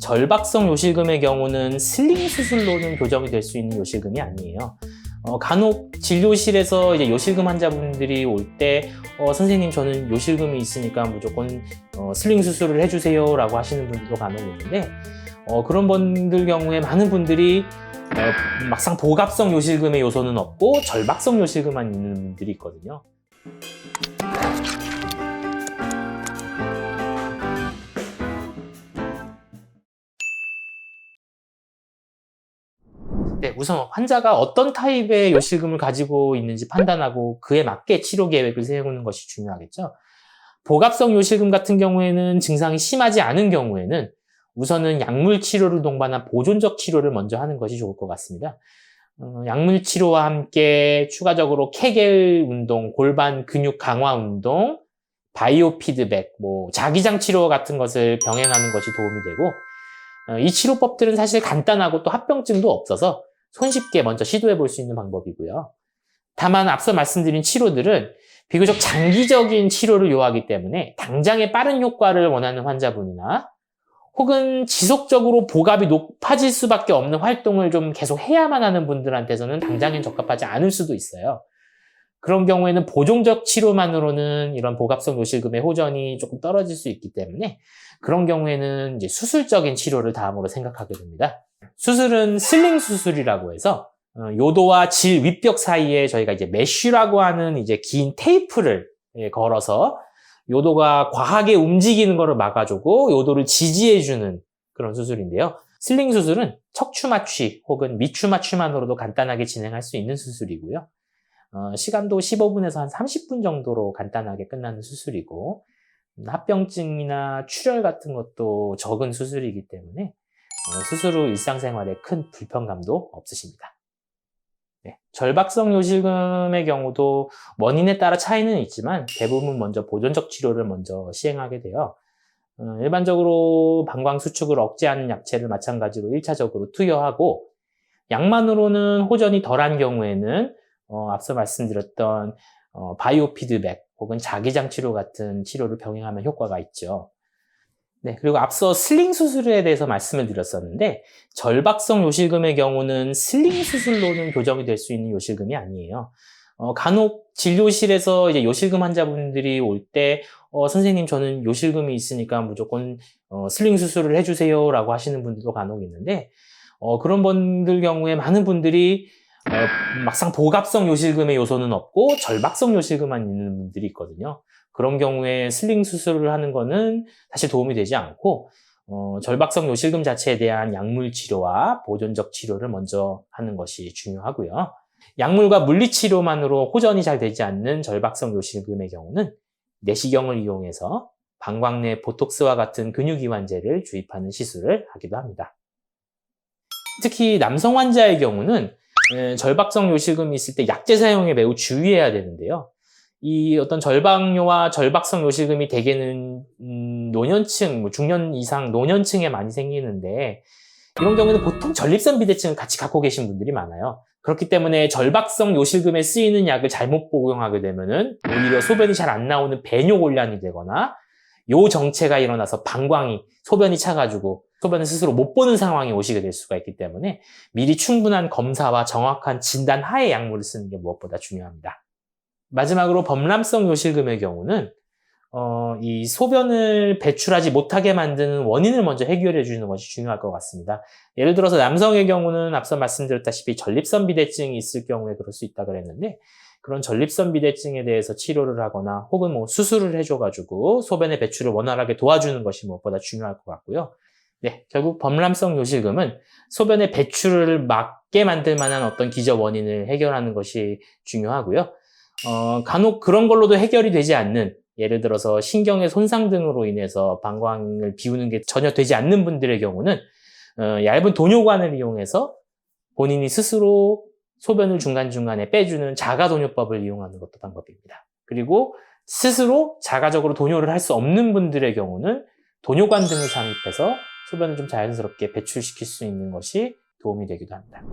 절박성 요실금의 경우는 슬링 수술로는 교정이 될 수 있는 요실금이 아니에요. 간혹 진료실에서 이제 요실금 환자분들이 올 때 선생님 저는 요실금이 있으니까 무조건 슬링 수술을 해주세요 라고 하시는 분들도 간혹 있는데 그런 분들 경우에 많은 분들이 막상 복압성 요실금의 요소는 없고 절박성 요실금만 있는 분들이 있거든요. 네, 우선 환자가 어떤 타입의 요실금을 가지고 있는지 판단하고 그에 맞게 치료 계획을 세우는 것이 중요하겠죠. 복압성 요실금 같은 경우에는 증상이 심하지 않은 경우에는 우선은 약물 치료를 동반한 보존적 치료를 먼저 하는 것이 좋을 것 같습니다. 약물 치료와 함께 추가적으로 케겔 운동, 골반 근육 강화 운동, 바이오 피드백, 자기장 치료 같은 것을 병행하는 것이 도움이 되고 이 치료법들은 사실 간단하고 또 합병증도 없어서 손쉽게 먼저 시도해 볼 수 있는 방법이고요. 다만 앞서 말씀드린 치료들은 비교적 장기적인 치료를 요하기 때문에 당장의 빠른 효과를 원하는 환자분이나 혹은 지속적으로 복압이 높아질 수밖에 없는 활동을 좀 계속 해야만 하는 분들한테서는 당장엔 적합하지 않을 수도 있어요. 그런 경우에는 보존적 치료만으로는 이런 복압성 요실금의 호전이 조금 떨어질 수 있기 때문에 그런 경우에는 이제 수술적인 치료를 다음으로 생각하게 됩니다. 수술은 슬링 수술이라고 해서 요도와 질 윗벽 사이에 저희가 이제 메쉬라고 하는 이제 긴 테이프를 걸어서 요도가 과하게 움직이는 것을 막아주고 요도를 지지해주는 그런 수술인데요. 슬링 수술은 척추 마취 혹은 미추 마취만으로도 간단하게 진행할 수 있는 수술이고요. 시간도 15분에서 한 30분 정도로 간단하게 끝나는 수술이고 합병증이나 출혈 같은 것도 적은 수술이기 때문에 수술 후 일상생활에 큰 불편감도 없으십니다. 네, 절박성 요실금의 경우도 원인에 따라 차이는 있지만 대부분 먼저 보존적 치료를 먼저 시행하게 돼요. 일반적으로 방광 수축을 억제하는 약체를 마찬가지로 1차적으로 투여하고 약만으로는 호전이 덜한 경우에는 앞서 말씀드렸던 바이오 피드백 혹은 자기장 치료 같은 치료를 병행하면 효과가 있죠. 네, 그리고 앞서 슬링 수술에 대해서 말씀을 드렸었는데 절박성 요실금의 경우는 슬링 수술로는 교정이 될 수 있는 요실금이 아니에요. 간혹 진료실에서 이제 요실금 환자분들이 올 때 선생님 저는 요실금이 있으니까 무조건 슬링 수술을 해주세요 라고 하시는 분들도 간혹 있는데 그런 분들 경우에 많은 분들이 막상 복압성 요실금의 요소는 없고 절박성 요실금만 있는 분들이 있거든요. 그런 경우에 슬링 수술을 하는 거는 사실 도움이 되지 않고 절박성 요실금 자체에 대한 약물 치료와 보존적 치료를 먼저 하는 것이 중요하고요. 약물과 물리치료만으로 호전이 잘 되지 않는 절박성 요실금의 경우는 내시경을 이용해서 방광 내 보톡스와 같은 근육이완제를 주입하는 시술을 하기도 합니다. 특히 남성 환자의 경우는 절박성 요실금이 있을 때 약제 사용에 매우 주의해야 되는데요. 이 어떤 절박뇨와 절박성 요실금이 대개는 노년층, 중년 이상 노년층에 많이 생기는데 이런 경우에는 보통 전립선 비대증을 같이 갖고 계신 분들이 많아요. 그렇기 때문에 절박성 요실금에 쓰이는 약을 잘못 복용하게 되면은 오히려 소변이 잘 안 나오는 배뇨곤란이 되거나 요 정체가 일어나서 방광이 소변이 차가지고 소변을 스스로 못 보는 상황이 오시게 될 수가 있기 때문에 미리 충분한 검사와 정확한 진단 하에 약물을 쓰는 게 무엇보다 중요합니다. 마지막으로 범람성 요실금의 경우는 이 소변을 배출하지 못하게 만드는 원인을 먼저 해결해 주는 것이 중요할 것 같습니다. 예를 들어서 남성의 경우는 앞서 말씀드렸다시피 전립선 비대증이 있을 경우에 그럴 수 있다 그랬는데 그런 전립선 비대증에 대해서 치료를 하거나 혹은 수술을 해줘가지고 소변의 배출을 원활하게 도와주는 것이 무엇보다 중요할 것 같고요. 네, 결국 범람성 요실금은 소변의 배출을 막게 만들 만한 어떤 기저 원인을 해결하는 것이 중요하고요. 간혹 그런 걸로도 해결이 되지 않는 예를 들어서 신경의 손상 등으로 인해서 방광을 비우는 게 전혀 되지 않는 분들의 경우는 얇은 도뇨관을 이용해서 본인이 스스로 소변을 중간중간에 빼주는 자가도뇨법을 이용하는 것도 방법입니다. 그리고 스스로 자가적으로 도뇨를 할 수 없는 분들의 경우는 도뇨관 등을 삽입해서 소변을 좀 자연스럽게 배출시킬 수 있는 것이 도움이 되기도 합니다.